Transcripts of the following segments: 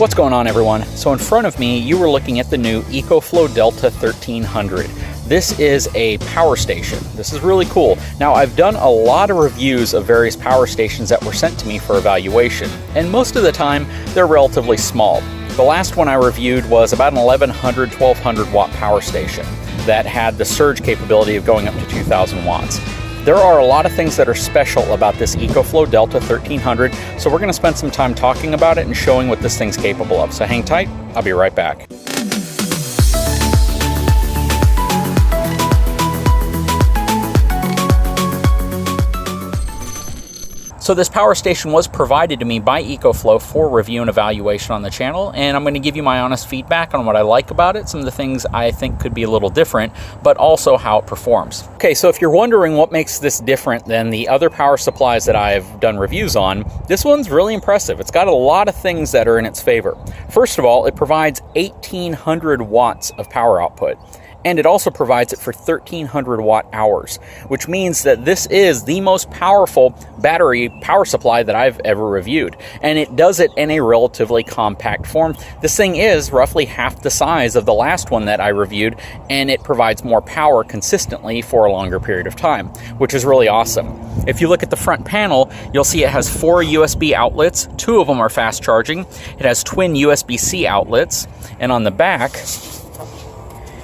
What's going on, everyone? So in front of me, you were looking at the new EcoFlow Delta1300. This is a power station. This is really cool. Now, I've done a lot of reviews of various power stations that were sent to me for evaluation, and most of the time, they're relatively small. The last one I reviewed was about an 1100, 1200 watt power station that had the surge capability of going up to 2000 watts. There are a lot of things that are special about this EcoFlow Delta1300, so we're going to spend some time talking about it and showing what this thing's capable of. So hang tight, I'll be right back. So this power station was provided to me by EcoFlow for review and evaluation on the channel, and I'm going to give you my honest feedback on what I like about it, some of the things I think could be a little different, but also how it performs. Okay, so if you're wondering what makes this different than the other power supplies that I've done reviews on, this one's really impressive. It's got a lot of things that are in its favor. First of all, it provides 1800 watts of power output. And it also provides it for 1300 watt hours, which means that this is the most powerful battery power supply that I've ever reviewed. And it does it in a relatively compact form. This thing is roughly half the size of the last one that I reviewed, and it provides more power consistently for a longer period of time, which is really awesome. If you look at the front panel, you'll see it has 4 USB outlets. 2 of them are fast charging. It has twin USB-C outlets, and on the back,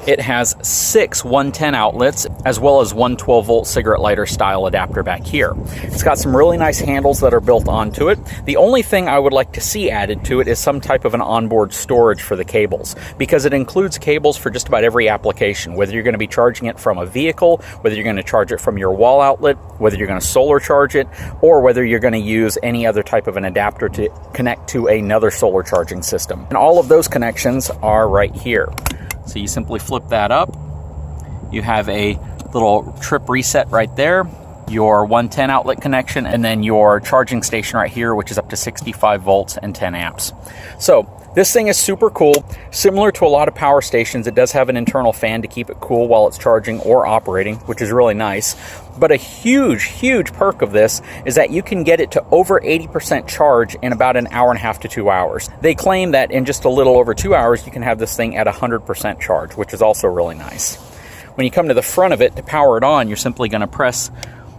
it has 6 110 outlets, as well as one 12-volt cigarette lighter style adapter back here. It's got some really nice handles that are built onto it. The only thing I would like to see added to it is some type of an onboard storage for the cables, because it includes cables for just about every application, whether you're going to be charging it from a vehicle, whether you're going to charge it from your wall outlet, whether you're going to solar charge it, or whether you're going to use any other type of an adapter to connect to another solar charging system. And all of those connections are right here. So you simply flip that up, you have a little trip reset right there, your 110 outlet connection, and then your charging station right here, which is up to 65 volts and 10 amps. So this thing is super cool. Similar to a lot of power stations, it does have an internal fan to keep it cool while it's charging or operating, which is really nice. But a huge perk of this is that you can get it to over 80% charge in about an hour and a half to 2 hours. They claim that in just a little over 2 hours, you can have this thing at 100% charge, which is also really nice. When you come to the front of it to power it on, you're simply going to press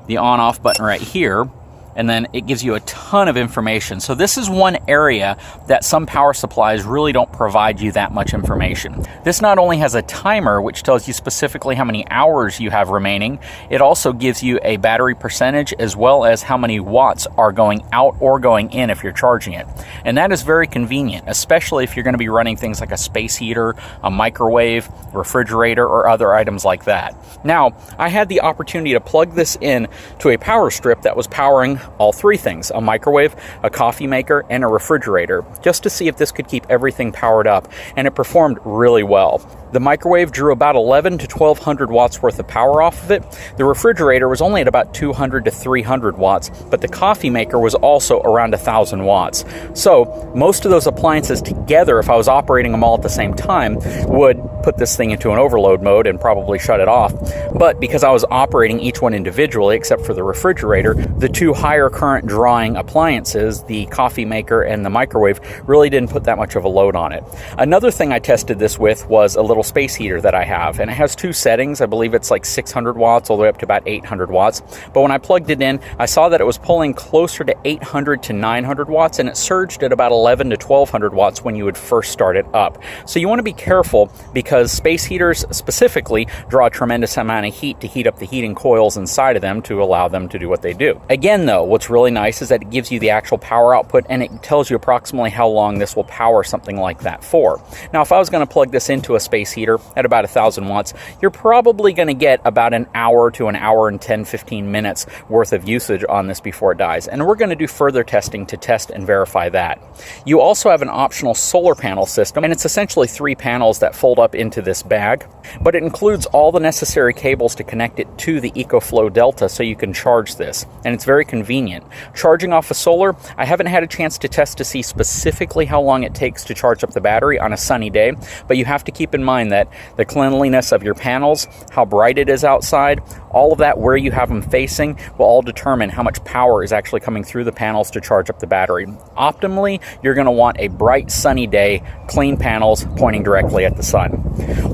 the on-off button right here, and then it gives you a ton of information. So this is one area that some power supplies really don't provide you that much information. This not only has a timer, which tells you specifically how many hours you have remaining, it also gives you a battery percentage as well as how many watts are going out or going in if you're charging it. And that is very convenient, especially if you're going to be running things like a space heater, a microwave, refrigerator, or other items like that. Now, I had the opportunity to plug this in to a power strip that was powering all 3 things: a microwave, a coffee maker, and a refrigerator, just to see if this could keep everything powered up, and it performed really well. The microwave drew about 11 to 1200 watts worth of power off of it. The refrigerator was only at about 200 to 300 watts, but the coffee maker was also around 1000 watts. So most of those appliances together, if I was operating them all at the same time, would put this thing into an overload mode and probably shut it off. But because I was operating each one individually, except for the refrigerator, the 2 higher current drawing appliances, the coffee maker and the microwave, really didn't put that much of a load on it. Another thing I tested this with was a little space heater that I have, and it has 2 settings. I believe it's like 600 watts all the way up to about 800 watts. But when I plugged it in, I saw that it was pulling closer to 800 to 900 watts, and it surged at about 11 to 1200 watts when you would first start it up. So you want to be careful, because space heaters specifically draw a tremendous amount of heat to heat up the heating coils inside of them to allow them to do what they do. Again, though, what's really nice is that it gives you the actual power output, and it tells you approximately how long this will power something like that for. Now, if I was going to plug this into a space heater at about 1000 watts, you're probably going to get about an hour to an hour and 10-15 minutes worth of usage on this before it dies. And we're going to do further testing to test and verify that. You also have an optional solar panel system, and it's essentially 3 panels that fold up into this bag, but it includes all the necessary cables to connect it to the EcoFlow Delta so you can charge this. And it's very convenient convenient. Charging off of solar, I haven't had a chance to test to see specifically how long it takes to charge up the battery on a sunny day, but you have to keep in mind that the cleanliness of your panels, how bright it is outside, all of that, where you have them facing, will all determine how much power is actually coming through the panels to charge up the battery. Optimally, you're going to want a bright sunny day, clean panels pointing directly at the sun.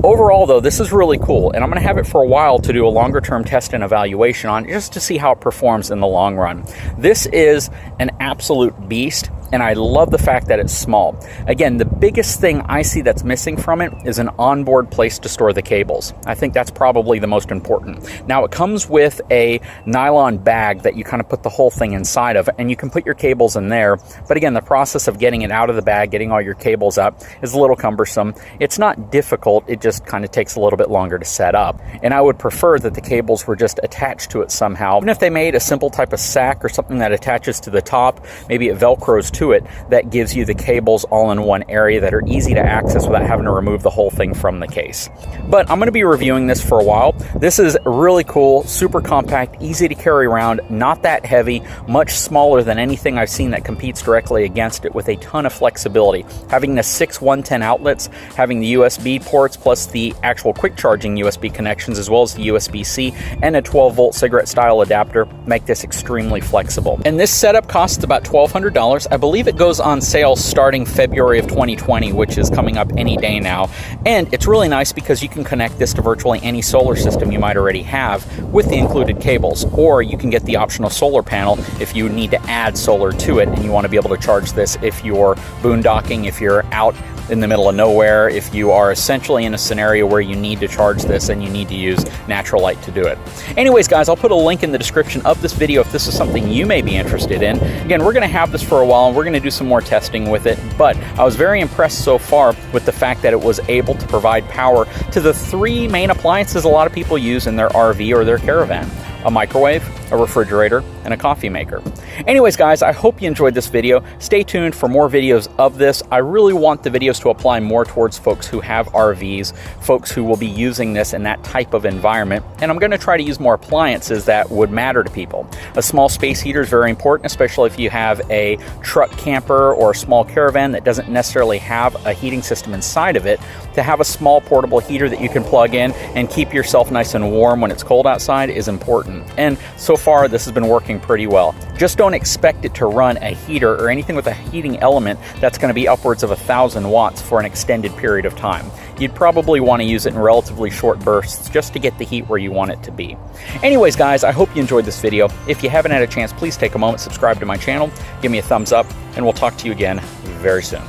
Overall though, this is really cool, and I'm going to have it for a while to do a longer term test and evaluation on, just to see how it performs in the long run. This is an absolute beast, and I love the fact that it's small. Again, the biggest thing I see that's missing from it is an onboard place to store the cables. I think that's probably the most important. Now, it comes with a nylon bag that you kind of put the whole thing inside of, and you can put your cables in there. But again, the process of getting it out of the bag, getting all your cables up, is a little cumbersome. It's not difficult, it just kind of takes a little bit longer to set up. And I would prefer that the cables were just attached to it somehow. Even if they made a simple type of sack or something that attaches to the top, maybe it velcros to it, that gives you the cables all in one area that are easy to access without having to remove the whole thing from the case. But I'm going to be reviewing this for a while. This is really cool, super compact, easy to carry around, not that heavy, much smaller than anything I've seen that competes directly against it, with a ton of flexibility. Having the 6 110 outlets, having the USB ports plus the actual quick charging USB connections, as well as the USB-C and a 12-volt cigarette style adapter, make this extremely flexible. And this setup costs about $1,200. I believe it goes on sale starting February of 2020, which is coming up any day now. And it's really nice because you can connect this to virtually any solar system you might already have with the included cables, or you can get the optional solar panel if you need to add solar to it and you want to be able to charge this if you're boondocking, if you're out in the middle of nowhere, if you are essentially in a scenario where you need to charge this and you need to use natural light to do it. Anyways, guys, I'll put a link in the description of this video if this is something you may be interested in. Again, we're going to have this for a while and we're going to do some more testing with it, but I was very impressed so far with the fact that it was able to provide power to the 3 main appliances a lot of people use in their RV or their caravan: a microwave, a refrigerator, and a coffee maker. Anyways, guys, I hope you enjoyed this video. Stay tuned for more videos of this. I really want the videos to apply more towards folks who have RVs, folks who will be using this in that type of environment, and I'm going to try to use more appliances that would matter to people. A small space heater is very important, especially if you have a truck camper or a small caravan that doesn't necessarily have a heating system inside of it. To have a small portable heater that you can plug in and keep yourself nice and warm when it's cold outside is important. And so far, this has been working pretty well. Just don't expect it to run a heater or anything with a heating element that's going to be upwards of 1,000 watts for an extended period of time. You'd probably want to use it in relatively short bursts just to get the heat where you want it to be. Anyways, guys, I hope you enjoyed this video. If you haven't had a chance, please take a moment, subscribe to my channel, give me a thumbs up, and we'll talk to you again very soon.